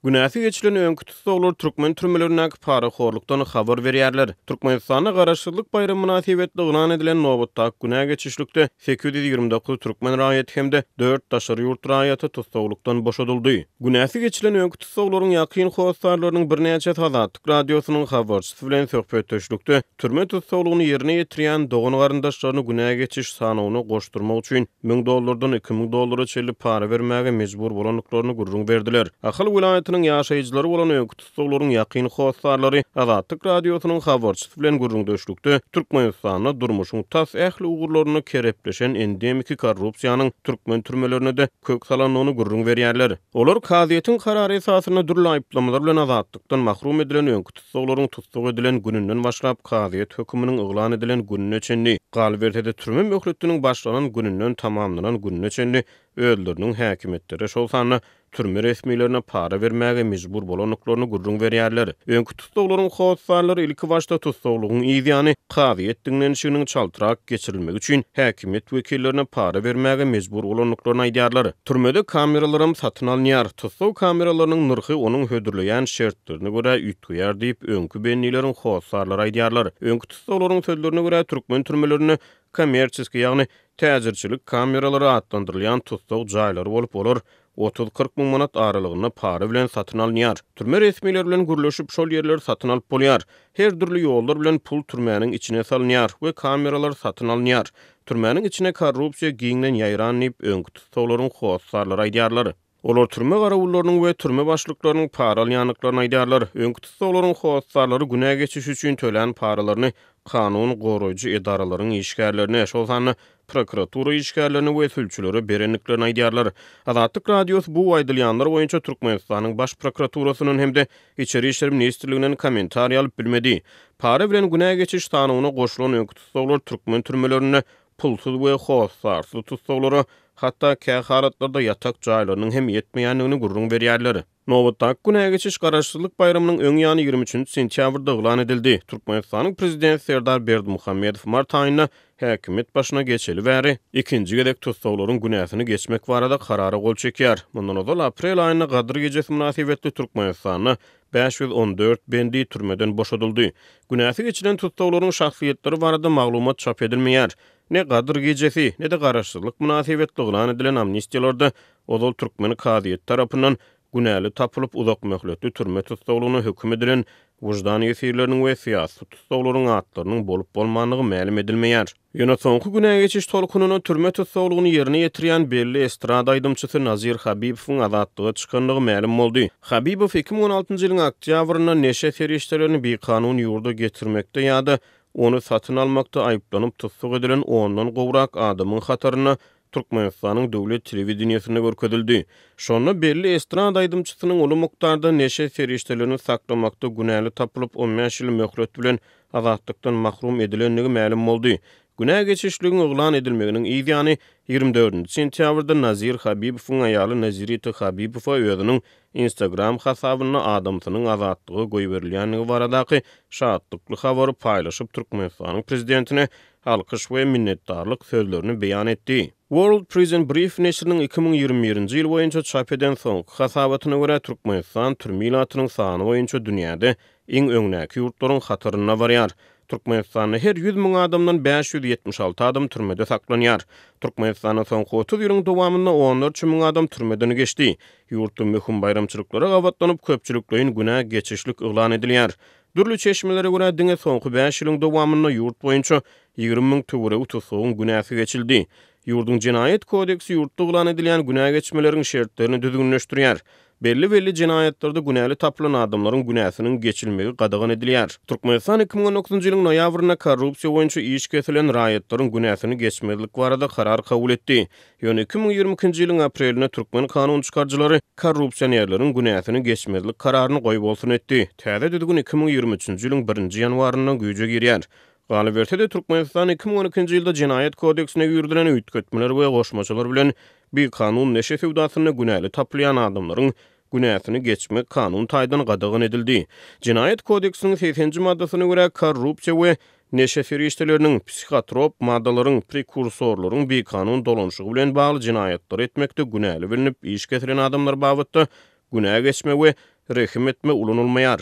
Günäsi geçilen öňkü tutsalar Türkmen türmelerindäki paraxorlukdan habar berýärler. Türkmenistana garaşsyzlyk bayramy münasibetli ýylan edilen nowatdaky günä geçişlikde 829 türkmen raýaty hemde 4 daşary ýurt raýaty tutsawlukdan boşadyldy. Günäsi geçilen öňkü tutsawlaryň ýakyn howaslarlarynyň bir näçe Azatlyk radiosynyň habarçysy bilen söhbetleşikde türme tutsawlugyny ýerine ýetirýän dogan garyndaşlaryny günä geçiş sanawyny goşdurmak üçin $1000 $2000 çelip para bermäge mejbur bolanlyklaryny gurrun berdiler. Ahyl vilayatynyň ýaşaýjylary bolan öňkü tutsawlaryň ýakyn howaslarlary Azatlyk radiosynyň habarçysy bilen gurrundaşlykda Türkmenistanyň durmuşyň tas ähli ugurlaryny kerepleşen endemik korrupsiýanyň türkmen türmelerine de kök salanlygyny gurrun berýärler. Olar kaziýetiň karary esasyna durly aýplamalar bilen azatlykdan mahrum edilen öňkü tutsawlaryň tutsak edilen gününden başlap kaziýet höküminiň yglan edilen gününe çenli, galbertede türme möhletiniň başlanan gününden tamamlanan gününe çenli öldürüniň häkimetleri şol sany türme resmiýetlerine para bermäge mejbur bolanlyklaryny gurrun berýärler. Öňkü tutsawlaryň howaslarlary ilki başda tutsawlygyň ýa-ni kaziýet dinlenişiniň çaltyrak geçirilmegi üçin häkimet wekillerine para bermäge mejbur bolanlyklaryny aýdýarlar. Türmede kameralarym satyn alınýar. Tutsaw kameralarynyň nyrhy onuň hödürleýän şertlerine görä üýtgýär diýip öňkü benniýleriň howaslarlary aýdýarlar. Öňkü tutsawlaryň sözlerine görä türkmen türmelerini kommersiýa ýa-ni täzirçilik kameralary adlandyrylýan tutsaw jaýlary bolup bolar. 30-40 min manat aralygyna para bilen satyn alınýar. Türme resmiýetleri bilen gürleşip şol ýerleri satyn alyp bolýar. Her türlü ýollar bilen pul türmäniň içine salynýar we kameralar satyn alynýar. Türmäniň içine korrupsiýa giňden ýaýran diýip öňkü tutsawlaryň howaslarlary aýdýarlar. Olar türme garawullarynyň we türme başlyklarynyň para alýanlyklaryny aýdýarlar. Öňkü tutsawlaryň howaslarlary günä geçiş üçin tölen paralaryny kanun goraýjy edaralaryň işgärlerine, şol sany prokuratura işgärlerine we sülçülere berenliklerini aýdýarlar. Azatlyk radiosy bu aýdylýanlar boýunça Türkmenistanyň baş prokuraturasynyň hemde İçeri işler ministrliginden kommentariýa alyp bilmedi. Para bilen günä geçiş sanawyna goşulan öňkü tutsawlar türkmen türmelerine pulsuz we howaslarsyz tutsawlary hatda käharatlarda yatak jaýlarynyň hem ýetmeýänligini gurrun berýärler. Nowatdaky günä geçiş garaşsyzlyk bayramynyň öň ýany 23 sentýabrda yglan edildi. Türkmenistanyň prezidenti Serdar Berdimuhammedow mart aýyna häkimet başyna geçeli bäri ikinji gedek tutsawlaryň günäsini geçmek barada karara gol çekýär. Mundan ozal aprel aýyna Gadyr gejesi münasibetli Türkmenistanyň 514 bendi türmeden boşadyldy. Günäsi geçilen tutsawlaryň şahsiýetleri barada maglumat çap edilmeýär. Ne Gadyr gejesi ne de garaşsyzlyk münasibetli yglan edilen amnistiýalarda ozal türkmen kaziýet tarapyndan günäli tapylyp uzak möhletli türme tutsawlygyna höküm edilen wujdan ýesirleriniň we syýasy tutsawlaryň atlarynyň bolup bolmanlygy ma'lum edilmeýär. Ýöne soňky günä geçiş tolkunyna türme tutsawlygyny ýerine ýetirýän belli estrada aýdymçysy Nazir Habibowyň azatlyga çykanlygy ma'lum boldy. Habibow 2016-njy ýylyň oktýabrynda neşe feriştelerini bir kanun ýurda getirmekde ýa-da onu satyn almakda aýyplanyp tutsak edilen ondan gowrak adamyň hataryna Türkmenistanyň döwlet telewizionyasynda görkezildi. Şonu belli estrada aýdymçysynyň uly mukdarda neşe feriştelerini saklamakda günäli tapylyp 15 ýyl möhlet bilen azatlykdan mahrum edilenligi ma'lum boldy. Günä geçişligiň yglan edilmeginiň ýa-ni 24 sentýabrda Nazir Habibowyň aýaly Nazirity Habibowa özüniň Instagram hasabyna adamsynyň azatlygy goý berilýänligi baradaky şahatlykly habary paýlaşyp Türkmenistanyň prezidentine alkyş we minnetdarlyk sözlerini beýan etdi. World Prison Brief neşriniň 2021-nji ýyl boýunça çap eden soňky hasabatyna görä Türkmenistan türmilatynyň sany boýunça dünýäde iň öňnäki ýurtlaryň hataryna barýar. Türkmenistanyň her 100 000 adamdan 576 adam türmede saklanýar. Türkmenistanyň soňky 30 ýylyň dowamynda 14 000 adam türmeden geçdi. Ýurtda möhüm bayramçylyklary gawatlanyp köpçüliklerin günä geçişlik yglan edilýär. Dürli çeşmelere görä diňe soňky 5 ýylyň dowamynda ýurt boýunça 20 000 töwre tutsawyň günäsi geçildi. Ýurdun Jinayet kodeksi ýurtda yglan edilýän günä geçmeleriň şertlerini düzgünleşdirýär. Belli jinaýatlarda günäli tapylan adamlaryň günäsiniň geçilmegi gadagan edilýär. Türkmenistan 2019-njy ýylyň noýabryna korrupsiýa boýunça iş kesilen raýatlaryň günäsini geçmezlik barada karar kabul etdi. Ýöne 2022-nji ýylyň apreline türkmen kanun çykarjylary korrupsionerleriň günäsini geçmezlik kararyny goýup bolsun etdi. Täze düzgün 2023-nji ýylyň 1-nji ýanwaryndan güýje girýär. Galbertede Türkmenistan 2012-nji ýylda Jinayet kodeksine ýürdilen üýtgetmeler we goşmaçylar bilen bir kanun neşe sewdasyna günäli tapylýan adamlaryň günäsini geçmek kanun taýdan gadagan edildi. Jinayet kodeksiniň 80-nji maddasyna görä korrupsiýa we neşe ferişteleriniň psikotrop maddalaryň prekursorlaryň bir kanun dolanşygy bilen bagly jinayetler etmekde günäli bilinip iş getiren adamlar babatda günä geçme we rehim etme ulunulmaýar.